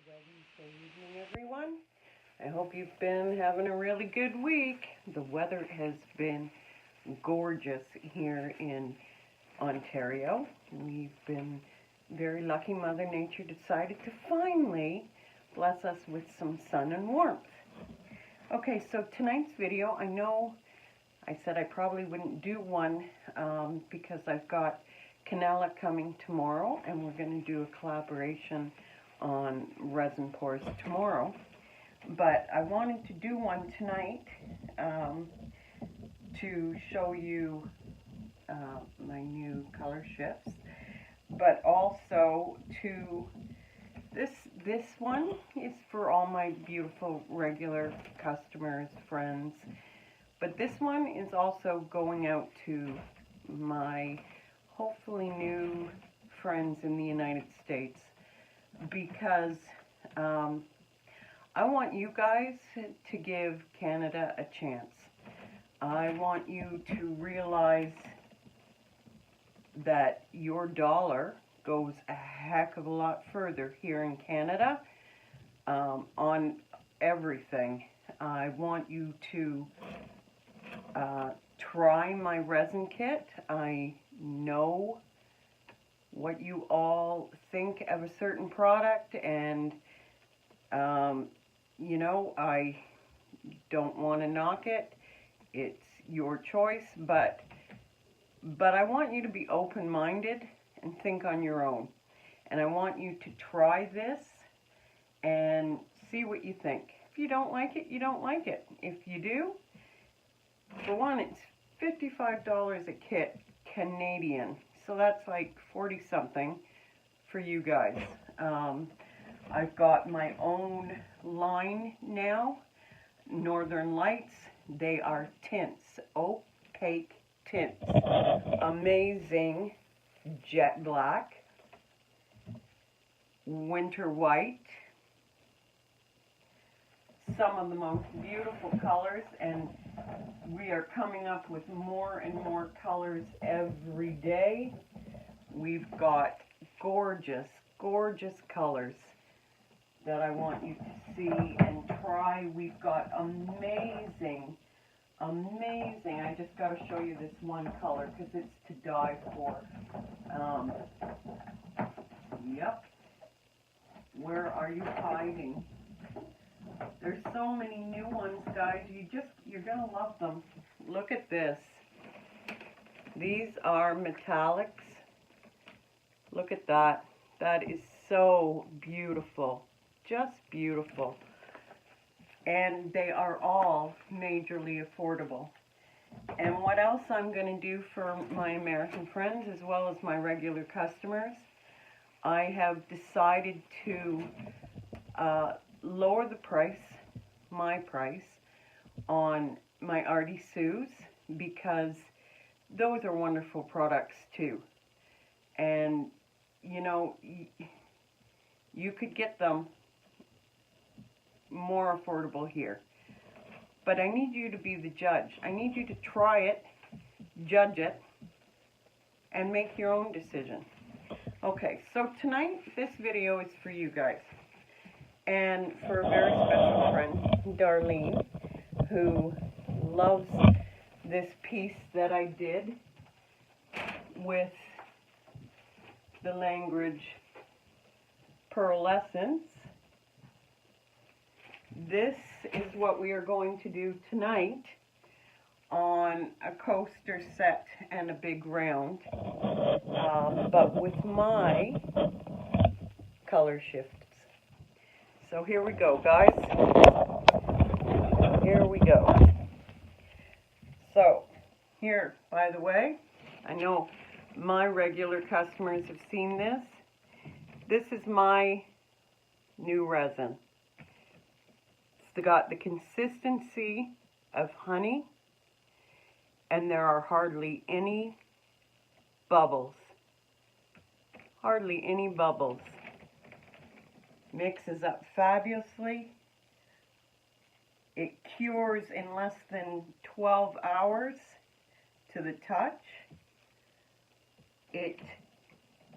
Wednesday evening, everyone. I hope you've been having a really good week. The weather has been gorgeous here in Ontario. We've been very lucky. Mother Nature decided to finally bless us with some sun and warmth. Okay, so tonight's video, I know I said I probably wouldn't do one because I've got Canela coming tomorrow, and we're going to do a collaboration on resin pours tomorrow. But I wanted to do one tonight to show you my new color shifts, but also to this one is for all my beautiful regular customers, friends, but this one is also going out to my hopefully new friends in the United States, because I want you guys to give Canada a chance. I want you to realize that your dollar goes a heck of a lot further here in Canada on everything. I want you to try my resin kit. I know what you all think of a certain product, and you know, I don't want to knock it. It's your choice, but I want you to be open-minded and think on your own. And I want you to try this and see what you think. If you don't like it, you don't like it. If you do, for one, it's $55 a kit Canadian. So that's like 40-something for you guys. I've got my own line now, Northern Lights. They are tints, opaque tints. Amazing jet black, winter white, some of the most beautiful colors, and we are coming up with more and more colors every day. We've got gorgeous, gorgeous colors that I want you to see and try. We've got amazing, I just got to show you this one color because it's to die for. Yep. Where are you hiding? There's so many new ones, guys. You're going to love them. Look at this. These are metallics. Look at that. That is so beautiful. Just beautiful. And they are all majorly affordable. And what else I'm going to do for my American friends as well as my regular customers, I have decided to lower the price, my price, on my Artie Sues, because those are wonderful products too. And you know, you could get them more affordable here. But I need you to be the judge. I need you to try it, judge it, and make your own decision. Okay, so tonight, this video is for you guys. And for a very special friend, Darlene, who loves this piece that I did with the Language Pearlescence. This is what we are going to do tonight on a coaster set and a big round, but with my color shifts. So here we go, guys. Here we go. So, here, by the way, I know my regular customers have seen this. This is my new resin. It's got the consistency of honey, and there are hardly any bubbles. Hardly any bubbles. Mixes up fabulously. It cures in less than 12 hours to the touch. It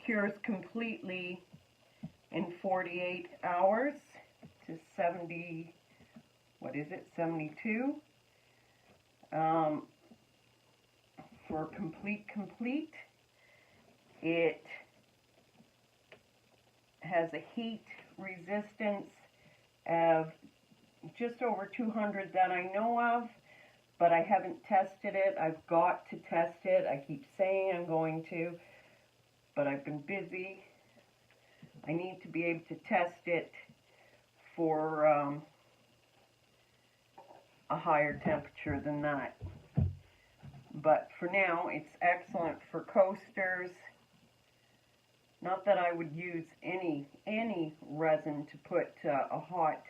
cures completely in 48 hours to 70, what is it, 72. For complete, it has a heat resistance of just over 200 that I know of, but I haven't tested it. I've got to test it. I keep saying I'm going to, but I've been busy. I need to be able to test it for a higher temperature than that. But for now, it's excellent for coasters. Not that I would use any resin to put a hot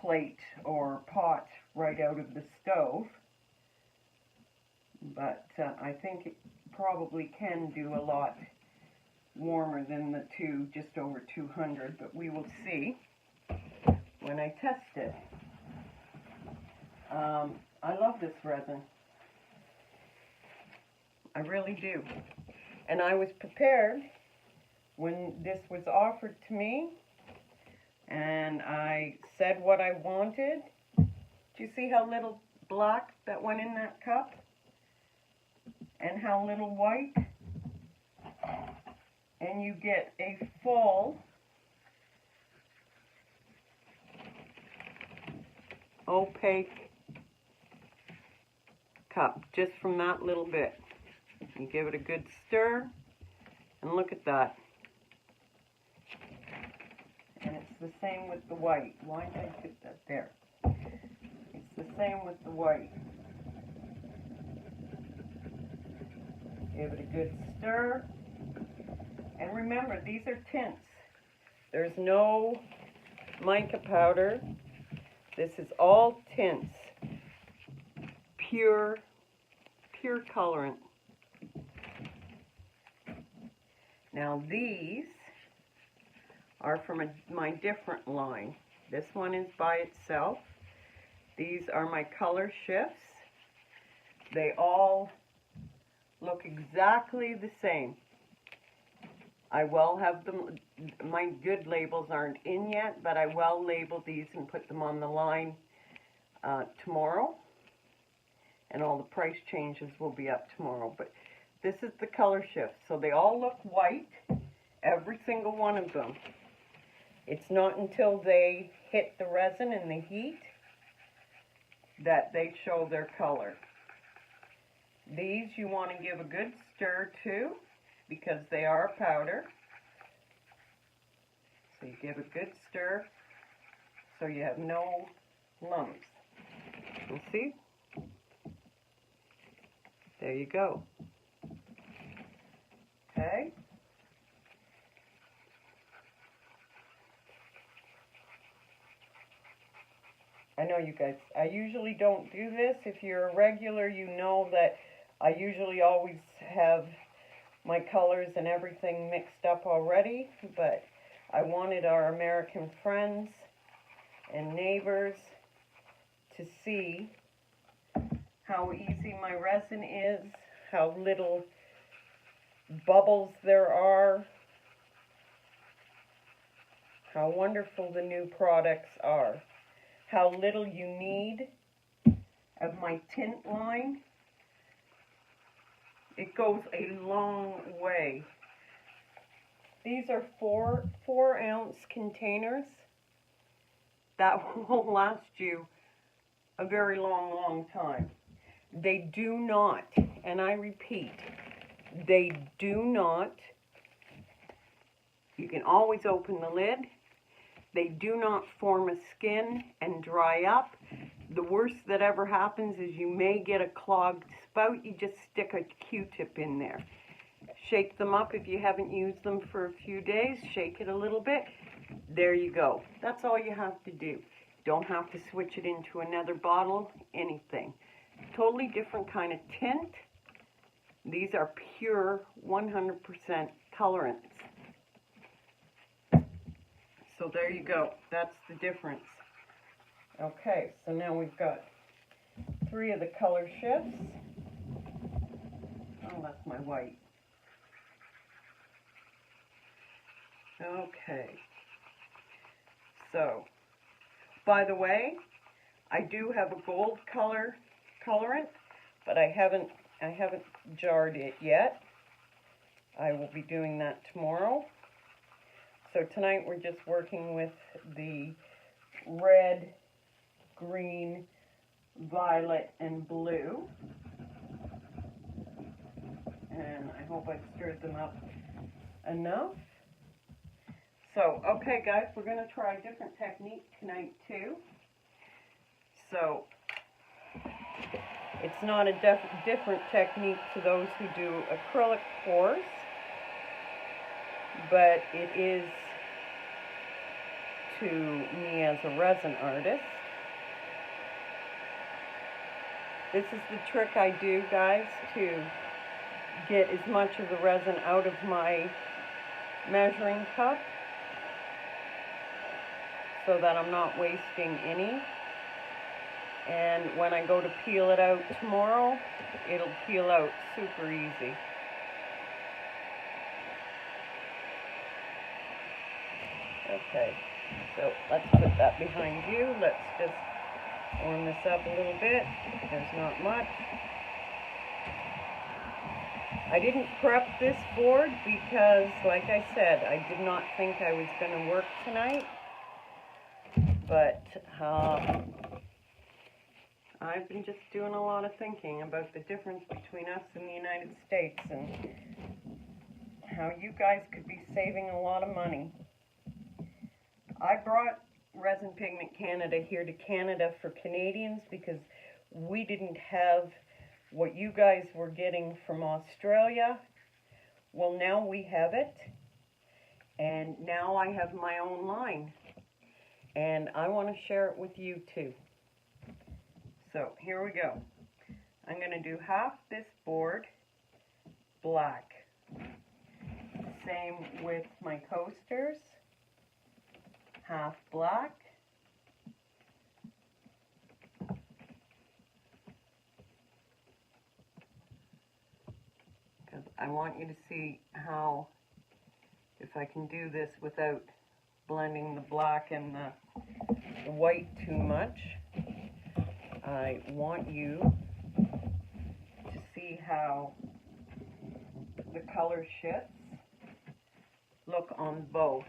plate or pot right out of the stove. But I think it probably can do a lot warmer than the just over 200. But we will see when I test it. I love this resin. I really do. And I was prepared when this was offered to me, and I said what I wanted. Do you see how little black that went in that cup? And how little white? And you get a full opaque cup just from that little bit. You give it a good stir, and look at that. And it's the same with the white. Why did I put that there? It's the same with the white. Give it a good stir. And remember, these are tints. There's no mica powder. This is all tints. Pure colorant. Now these are from my different line. This one is by itself. These are my color shifts. They all look exactly the same. I will have them, my good labels aren't in yet, but I will label these and put them on the line tomorrow. And all the price changes will be up tomorrow. But this is the color shift. So they all look white, every single one of them. It's not until they hit the resin and the heat that they show their color. These you want to give a good stir to, because they are powder. So you give a good stir so you have no lumps. You see? There you go. Okay. I know you guys, I usually don't do this. If you're a regular, you know that I usually always have my colors and everything mixed up already, but I wanted our American friends and neighbors to see how easy my resin is, how little bubbles there are, how wonderful the new products are, how little you need of my tint line. It goes a long way. These are four ounce containers. That will last you a very long time. They do not, and I repeat, they do not, you can always open the lid. They do not form a skin and dry up. The worst that ever happens is you may get a clogged spout. You just stick a Q-tip in there. Shake them up if you haven't used them for a few days. Shake it a little bit. There you go. That's all you have to do. Don't have to switch it into another bottle, anything. Totally different kind of tint. These are pure 100% colorants. So there you go. That's the difference. Okay, so now we've got 3 of the color shifts. Oh, that's my white. Okay. So, by the way, I do have a gold colorant, but I haven't jarred it yet. I will be doing that tomorrow. So tonight we're just working with the red, green, violet, and blue. And I hope I've stirred them up enough. So, okay guys, we're going to try a different technique tonight too. So, it's not a different technique to those who do acrylic pours, but it is to me as a resin artist. This is the trick I do, guys, to get as much of the resin out of my measuring cup so that I'm not wasting any. And when I go to peel it out tomorrow, it'll peel out super easy. Okay, so let's put that behind you. Let's just warm this up a little bit. There's not much. I didn't prep this board because, like I said, I did not think I was going to work tonight. But I've been just doing a lot of thinking about the difference between us and the United States and how you guys could be saving a lot of money. I brought Resin Pigment Canada here to Canada for Canadians because we didn't have what you guys were getting from Australia. Well, now we have it, and now I have my own line, and I want to share it with you too. So here we go. I'm going to do half this board black. Same with my coasters. Half black. Because I want you to see how, if I can do this without blending the black and the white too much, I want you to see how the color shifts look on both.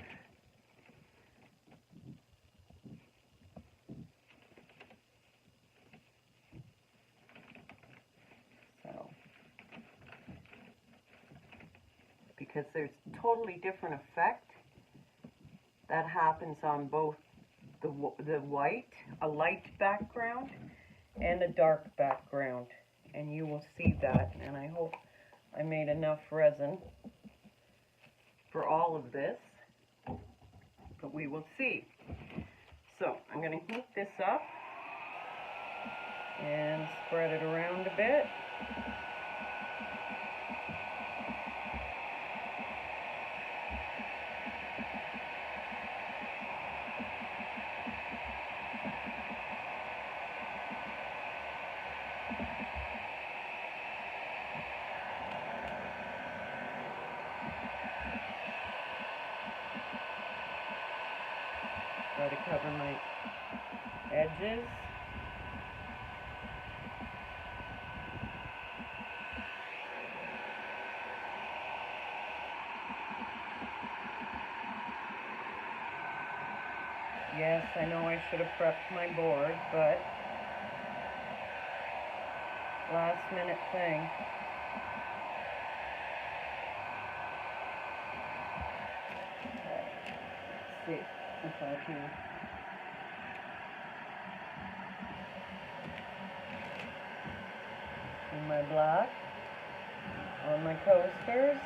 So, because there's totally different effect that happens on both the white, a light background, and a dark background, and you will see that. And I hope I made enough resin for all of this, but we will see. So I'm going to heat this up and spread it around a bit. Try to cover my edges. Yes, I know I should have prepped my board, but last minute thing. Let's see if I can. In my black on my coasters.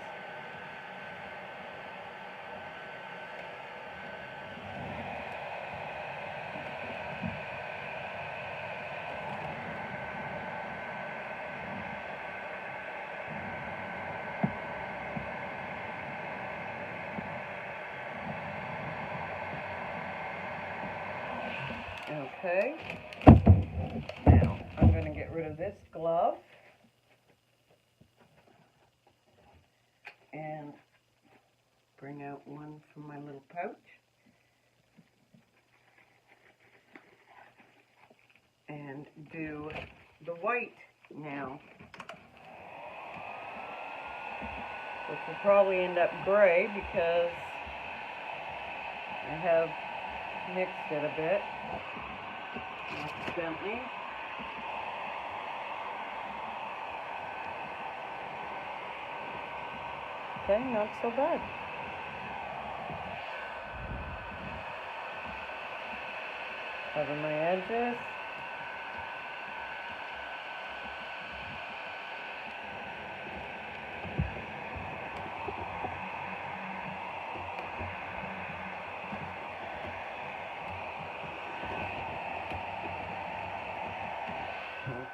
Okay, now I'm going to get rid of this glove and bring out one from my little pouch. And do the white now. Which will probably end up gray because I have mixed it a bit accidentally. Okay, not so bad. Cover my edges.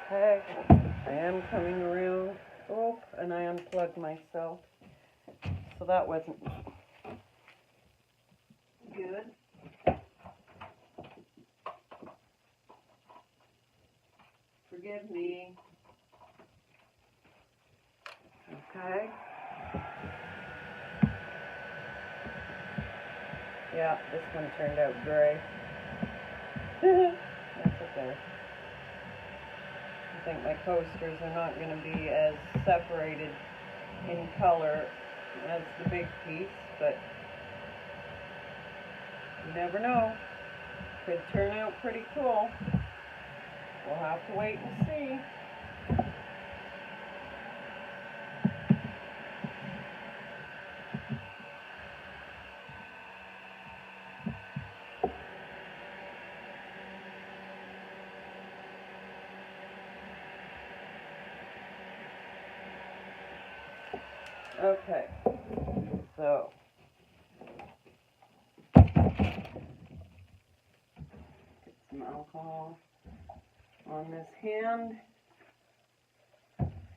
Okay, I am coming around. Oh, and I unplugged myself. So that wasn't good. Forgive me. Okay. Yeah, this one turned out gray. That's okay. I think my coasters are not going to be as separated in color as the big piece, but you never know. Could turn out pretty cool. We'll have to wait and see. Okay, so get some alcohol on this hand,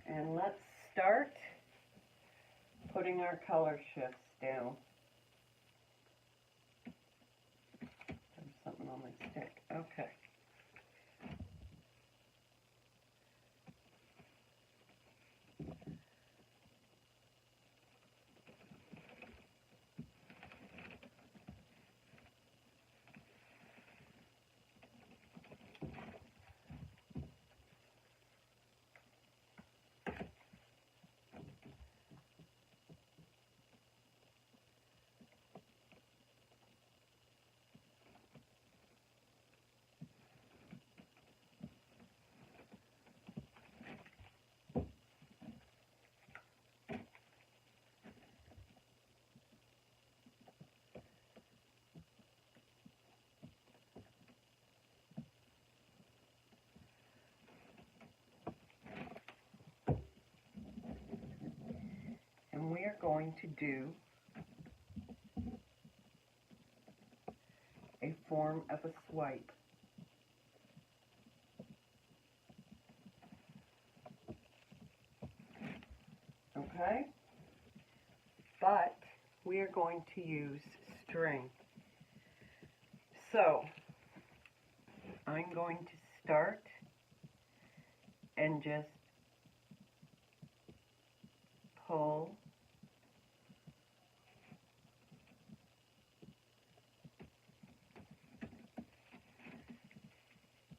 and let's start putting our color shifts down. There's something on my stick. Okay. And we are going to do a form of a swipe. Okay? But we are going to use string. So, I'm going to start and just pull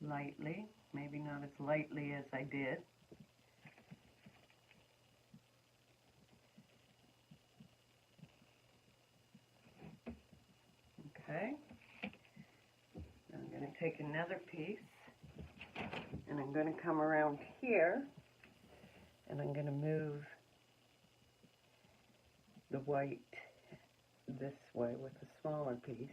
lightly, maybe not as lightly as I did. Okay, I'm going to take another piece and I'm going to come around here and I'm going to move the white this way with a smaller piece.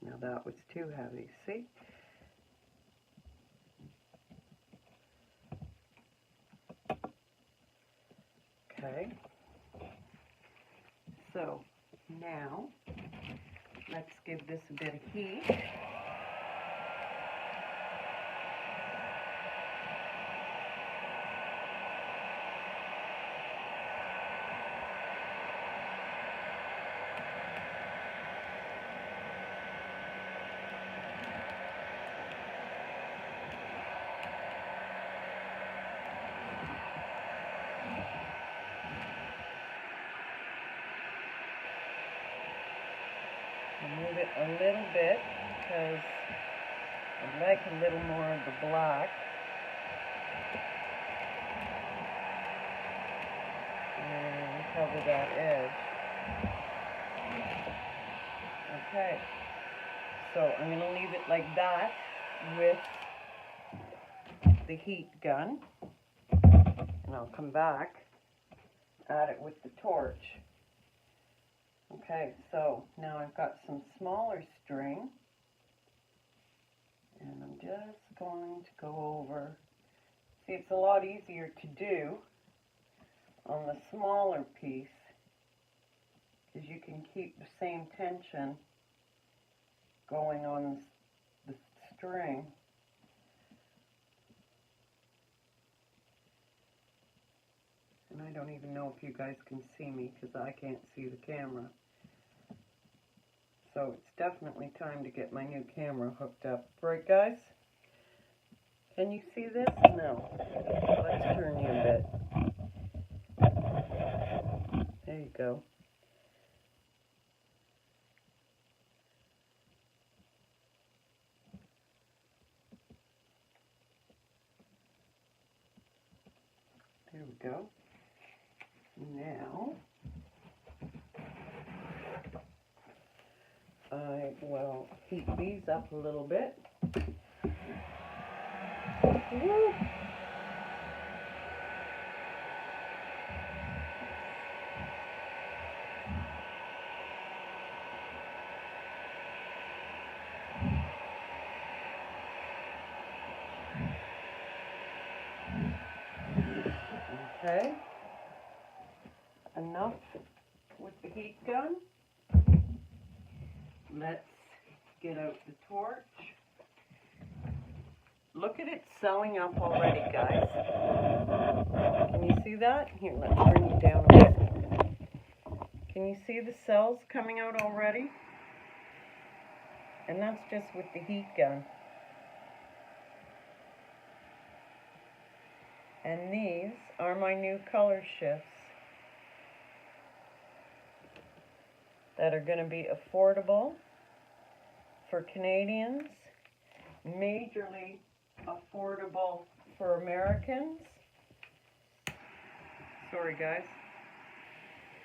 Now that was too heavy, see? Okay, so now let's give this a bit of heat. I'll move it a little bit because I'd like a little more of the black. And cover that edge. Okay, so I'm going to leave it like that with the heat gun, and I'll come back at it with the torch. Okay, so now I've got some smaller string, and I'm just going to go over. See, it's a lot easier to do on the smaller piece because you can keep the same tension going on the string. And I don't even know if you guys can see me because I can't see the camera. So it's definitely time to get my new camera hooked up. Right, guys? Can you see this? No. Let's turn you a bit. There you go. There we go. Now, I will heat these up a little bit. Woo! Okay, enough with the heat gun. Let's get out the torch. Look at it selling up already, guys. Can you see that? Here, let's bring it down a bit. Can you see the cells coming out already? And that's just with the heat gun. And these are my new color shifts that are going to be affordable for Canadians, majorly affordable for Americans. Sorry guys,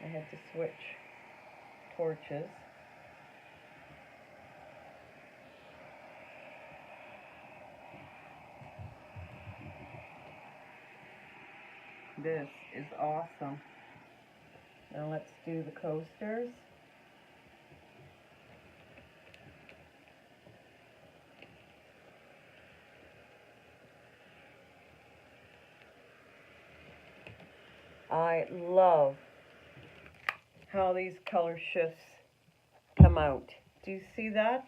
I had to switch torches. This is awesome. Now let's do the coasters. I love how these color shifts come out. Do you see that?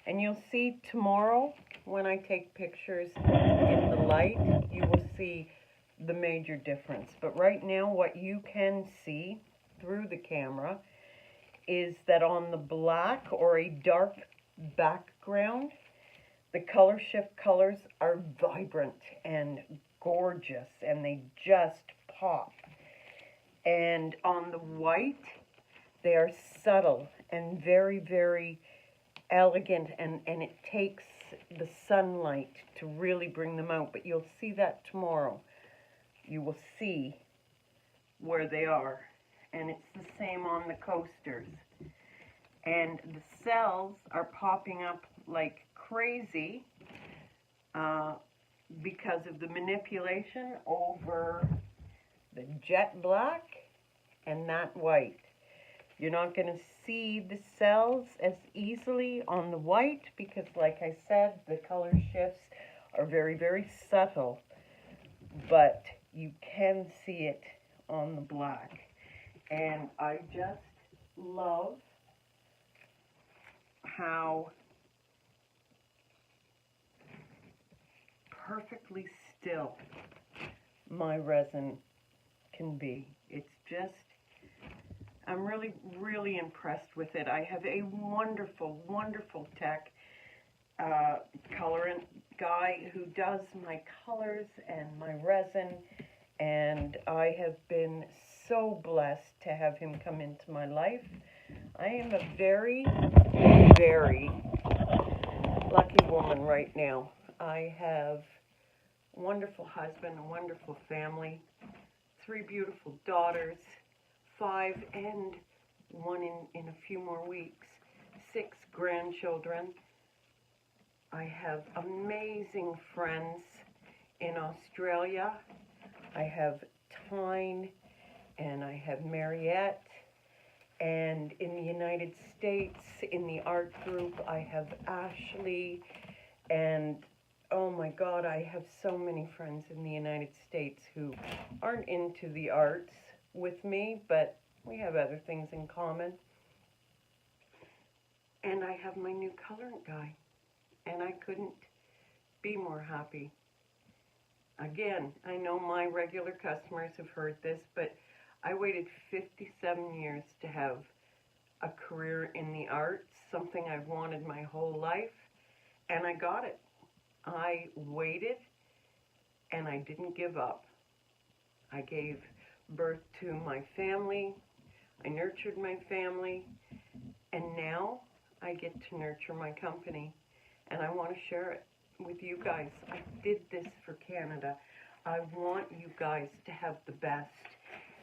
And you'll see tomorrow when I take pictures in the light, you will see the major difference. But right now what you can see through the camera is that on the black or a dark background, the color shift colors are vibrant and gorgeous and they just pop. And on the white, they are subtle and very, very elegant, and it takes the sunlight to really bring them out. But you'll see that tomorrow. You will see where they are. And it's the same on the coasters. And the cells are popping up like crazy because of the manipulation over the jet black and that white. You're not going to see the cells as easily on the white because, like I said, the color shifts are very, very subtle. But you can see it on the black. And I just love how perfectly still my resin can be. It's just, I'm really, really impressed with it. I have a wonderful, wonderful tech colorant guy who does my colors and my resin, and I have been so blessed to have him come into my life I am a very, very lucky woman right now. I have a wonderful husband, a wonderful family, 3 beautiful daughters, 5 and 1 in a few more weeks, 6 grandchildren. I have amazing friends in Australia. I have Tyne and I have Mariette. And in the United States, in the art group, I have Ashley, and oh my God, I have so many friends in the United States who aren't into the arts with me, but we have other things in common. And I have my new colorant guy, and I couldn't be more happy. Again, I know my regular customers have heard this, but I waited 57 years to have a career in the arts, something I've wanted my whole life, and I got it. I waited, and I didn't give up. I gave birth to my family, I nurtured my family, and now I get to nurture my company, and I want to share it with you guys. I did this for Canada. I want you guys to have the best.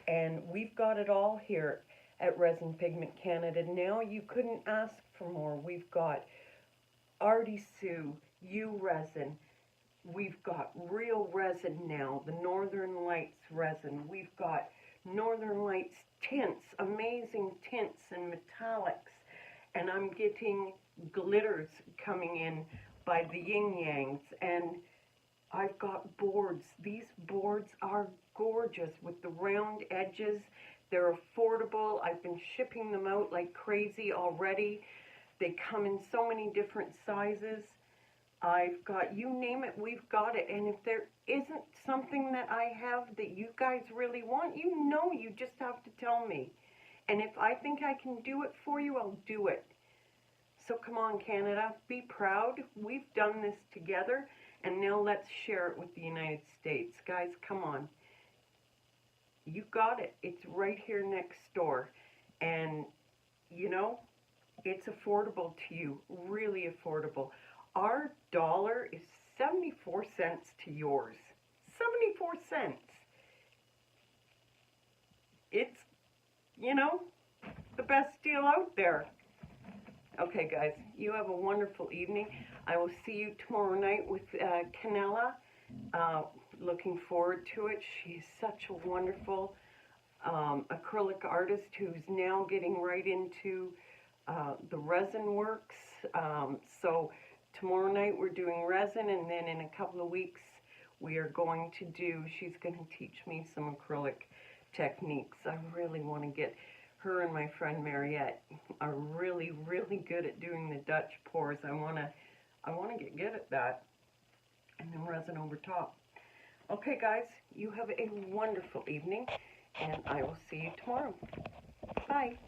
And we've got it all here at Resin Pigment Canada. Now you couldn't ask for more. We've got Artie Sue, U Resin. We've got real resin now, the Northern Lights resin. We've got Northern Lights tints, amazing tints and metallics. And I'm getting glitters coming in by the Yin Yangs. And I've got boards. These boards are gorgeous with the round edges. They're affordable. I've been shipping them out like crazy already. They come in so many different sizes. I've got, you name it, we've got it. And if there isn't something that I have that you guys really want, you know, you just have to tell me. And if I think I can do it for you, I'll do it. So come on, Canada, be proud. We've done this together. And now let's share it with the United States. Guys, come on. You got it. It's right here next door. And, you know, it's affordable to you. Really affordable. Our dollar is 74 cents to yours. 74 cents. It's, you know, the best deal out there. Okay, guys, you have a wonderful evening. I will see you tomorrow night with Canella. Looking forward to it. She's such a wonderful acrylic artist who's now getting right into the resin works. So tomorrow night we're doing resin, and then in a couple of weeks we are going to do, she's going to teach me some acrylic techniques. I really want to get her and my friend Mariette are really, really good at doing the Dutch pours. I want to get good at that. And then resin over top. Okay, guys, you have a wonderful evening, and I will see you tomorrow. Bye.